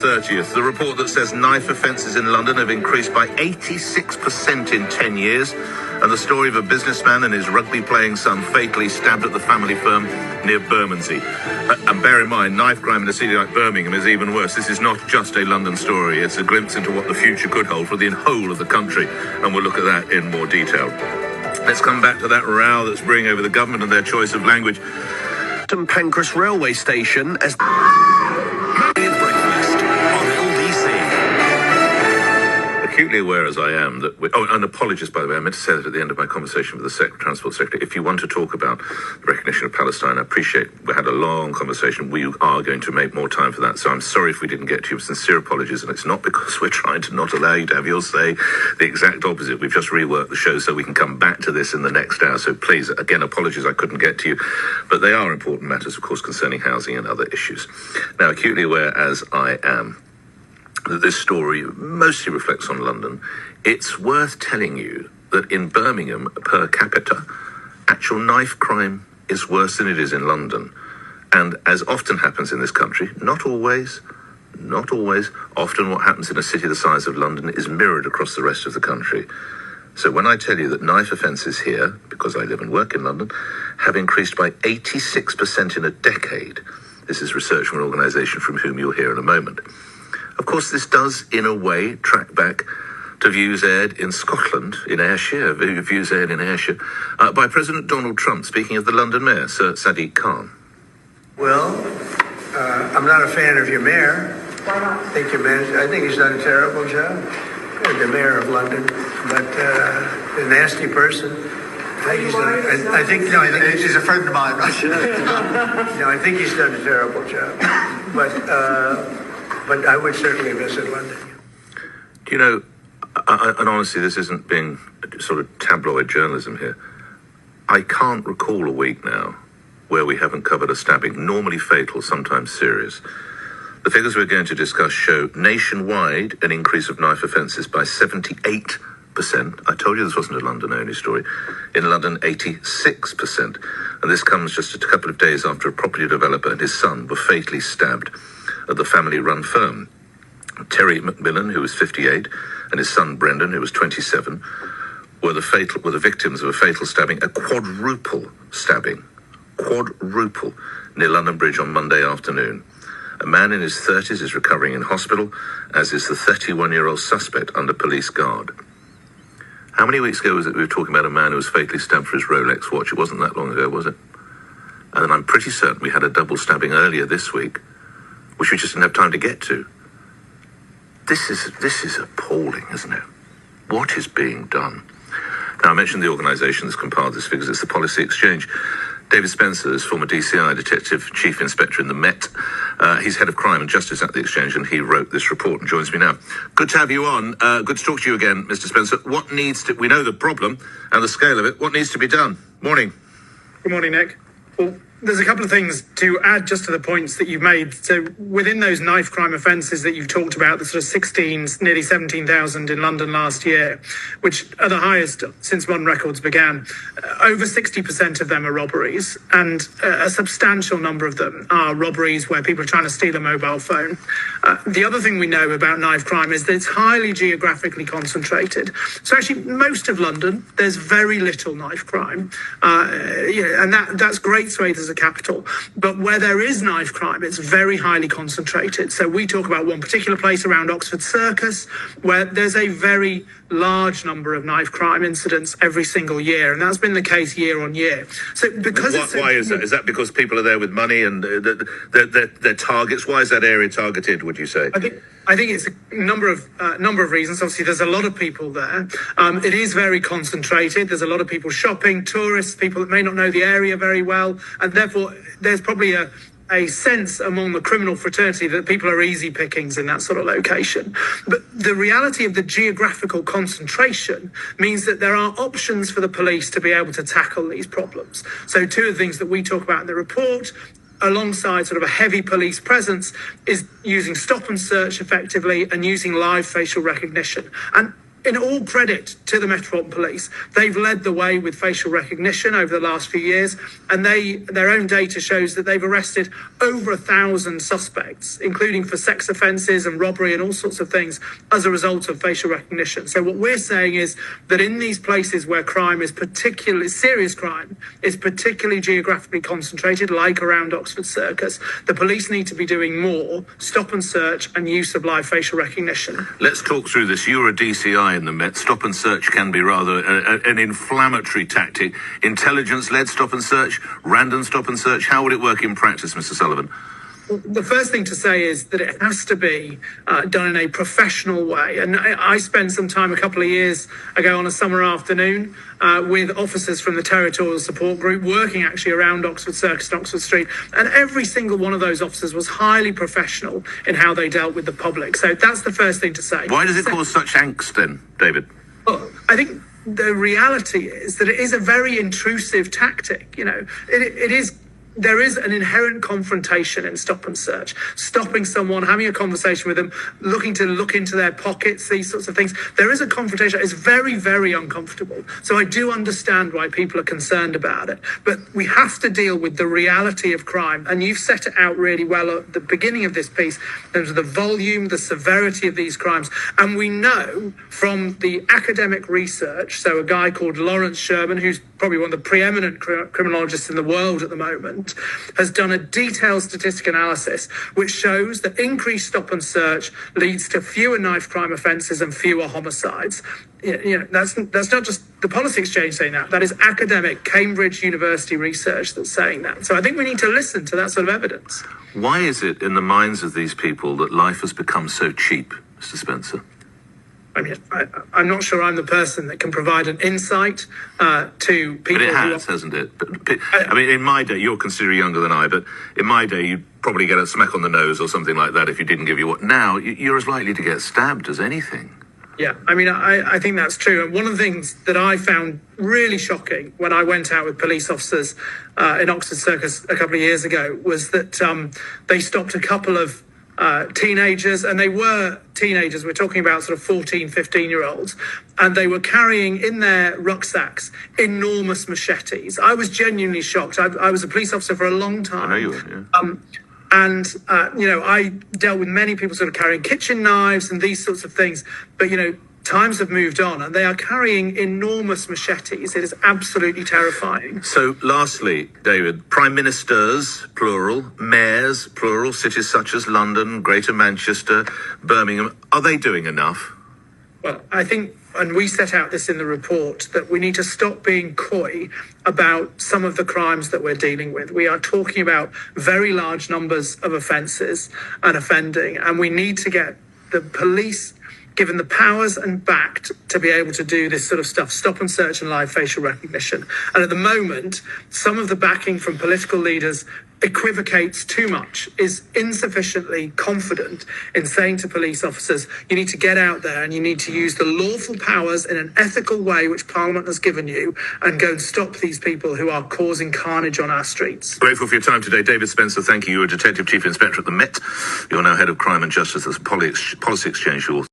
30th, the report that says knife offences in London have increased by 86% in 10 years, and the story of a businessman and his rugby-playing son fatally stabbed at the family firm near Bermondsey. And bear in mind, knife crime in a city like Birmingham is even worse. This is not just a London story, it's a glimpse into what the future could hold for the whole of the country, and we'll look at that in more detail. Let's come back to that row that's brewing over the government and their choice of language. Pancras railway station as acutely aware as I am that and apologies, by the way, I meant to say that at the end of my conversation with the Transport Secretary. If you want to talk about the recognition of Palestine, I appreciate we had a long conversation. We are going to make more time for that, so I'm sorry if we didn't get to you. Sincere apologies, and it's not because we're trying to not allow you to have your say. The exact opposite. We've just reworked the show so we can come back to this in the next hour, so please, again, apologies I couldn't get to you, but they are important matters, of course, concerning housing and other issues. Now, acutely aware as I am that this story mostly reflects on London, it's worth telling you that in Birmingham, per capita, actual knife crime is worse than it is in London. And as often happens in this country, not always, often what happens in a city the size of London is mirrored across the rest of the country. So when I tell you that knife offences here, because I live and work in London, have increased by 86% in a decade, this is research from an organisation from whom you'll hear in a moment. Of course, this does, in a way, track back to views aired in Scotland, in Ayrshire, views aired in Ayrshire, by President Donald Trump, speaking of the London Mayor, Sir Sadiq Khan. Well, I'm not a fan of your mayor. Why not? I think he's done a terrible job, the mayor of London, but a nasty person. I think he's a friend of mine. I think he's done a terrible job, but I would certainly visit London. Do you know, and honestly, this isn't being sort of tabloid journalism here, I can't recall a week now where we haven't covered a stabbing, normally fatal, sometimes serious. The figures we're going to discuss show nationwide an increase of knife offences by 78%. I told you this wasn't a London-only story. In London, 86%. And this comes just a couple of days after a property developer and his son were fatally stabbed at the family-run firm. Terry Macmillan, who was 58, and his son Brendan, who was 27, were the victims of a fatal stabbing, a quadruple stabbing, near London Bridge on Monday afternoon. A man in his 30s is recovering in hospital, as is the 31-year-old suspect under police guard. How many weeks ago was it we were talking about a man who was fatally stabbed for his Rolex watch? It wasn't that long ago, was it? And I'm pretty certain we had a double stabbing earlier this week, which we just didn't have time to get to. This is appalling, isn't it? What is being done? Now, I mentioned the organisation that's compiled this figures. It's the Policy Exchange. David Spencer is former DCI Detective Chief Inspector in the Met. He's Head of Crime and Justice at the Exchange, and he wrote this report and joins me now. Good to have you on. Good to talk to you again, Mr. Spencer. We know the problem and the scale of it. What needs to be done? Morning. Good morning, Nick. Well, there's a couple of things to add just to the points that you've made. So within those knife crime offences that you've talked about, the sort of 16, nearly 17,000 in London last year, which are the highest since modern records began, over 60% of them are robberies, and a substantial number of them are robberies where people are trying to steal a mobile phone. The other thing we know about knife crime is that it's highly geographically concentrated. So actually, most of London, there's very little knife crime, and that's great swathes as a capital. But where there is knife crime, it's very highly concentrated. So we talk about one particular place around Oxford Circus, where there's a very large number of knife crime incidents every single year, and that's been the case year on year. So because why is that? Is that because people are there with money and they're targets? Why is that area targeted, would you say? I think it's a number of reasons. Obviously, there's a lot of people there. It is very concentrated. There's a lot of people shopping, tourists, people that may not know the area very well, and therefore there's probably a sense among the criminal fraternity that people are easy pickings in that sort of location. But the reality of the geographical concentration means that there are options for the police to be able to tackle these problems. So two of the things that we talk about in the report, alongside sort of a heavy police presence, is using stop and search effectively and using live facial recognition. And in all credit to the Metropolitan Police, they've led the way with facial recognition over the last few years, and their own data shows that they've arrested over 1,000 suspects, including for sex offences and robbery and all sorts of things, as a result of facial recognition. So what we're saying is that in these places where crime is particularly serious, crime is particularly geographically concentrated, like around Oxford Circus, the police need to be doing more stop and search and use of live facial recognition. Let's talk through this. You're a DCI in the Met. Stop and search can be rather an inflammatory tactic. Intelligence-led stop and search, random stop and search. How would it work in practice, Mr. Sullivan? The first thing to say is that it has to be done in a professional way. And I spent some time a couple of years ago on a summer afternoon with officers from the Territorial Support Group working actually around Oxford Circus and Oxford Street. And every single one of those officers was highly professional in how they dealt with the public. So that's the first thing to say. Why does it cause such angst then, David? Well, I think the reality is that it is a very intrusive tactic. You know, there is an inherent confrontation in stop and search. Stopping someone, having a conversation with them, looking to look into their pockets, these sorts of things. There is a confrontation. It's very, very uncomfortable. So I do understand why people are concerned about it. But we have to deal with the reality of crime. And you've set it out really well at the beginning of this piece in terms of the volume, the severity of these crimes. And we know from the academic research, so a guy called Lawrence Sherman, who's probably one of the preeminent criminologists in the world at the moment, has done a detailed statistic analysis which shows that increased stop and search leads to fewer knife crime offences and fewer homicides. You know, that's not just the Policy Exchange saying that. That is academic Cambridge University research that's saying that. So I think we need to listen to that sort of evidence. Why is it in the minds of these people that life has become so cheap, Mr. Spencer? I mean, I'm not sure I'm the person that can provide an insight to people. But it has, hasn't it? I mean, in my day, you're considerably younger than I, but in my day, you'd probably get a smack on the nose or something like that if you didn't give you what. Now, you're as likely to get stabbed as anything. Yeah, I mean, I think that's true. And one of the things that I found really shocking when I went out with police officers in Oxford Circus a couple of years ago was that they stopped a couple of teenagers, and they were teenagers. We're talking about sort of 14, 15-year-olds, and they were carrying in their rucksacks enormous machetes. I was genuinely shocked. I was a police officer for a long time. I know you were, yeah. And, you know, I dealt with many people sort of carrying kitchen knives and these sorts of things. But, you know, times have moved on and they are carrying enormous machetes. It is absolutely terrifying. So, lastly, David, prime ministers, plural, mayors, plural, cities such as London, Greater Manchester, Birmingham, are they doing enough? Well, I think, and we set out this in the report, that we need to stop being coy about some of the crimes that we're dealing with. We are talking about very large numbers of offences and offending, and we need to get the police given the powers and backed to be able to do this sort of stuff, stop and search and live facial recognition. And at the moment, some of the backing from political leaders equivocates too much, is insufficiently confident in saying to police officers, you need to get out there and you need to use the lawful powers in an ethical way which Parliament has given you and go and stop these people who are causing carnage on our streets. Grateful for your time today. David Spencer, thank you. You're a Detective Chief Inspector at the Met. You're now Head of Crime and Justice at the Policy Exchange.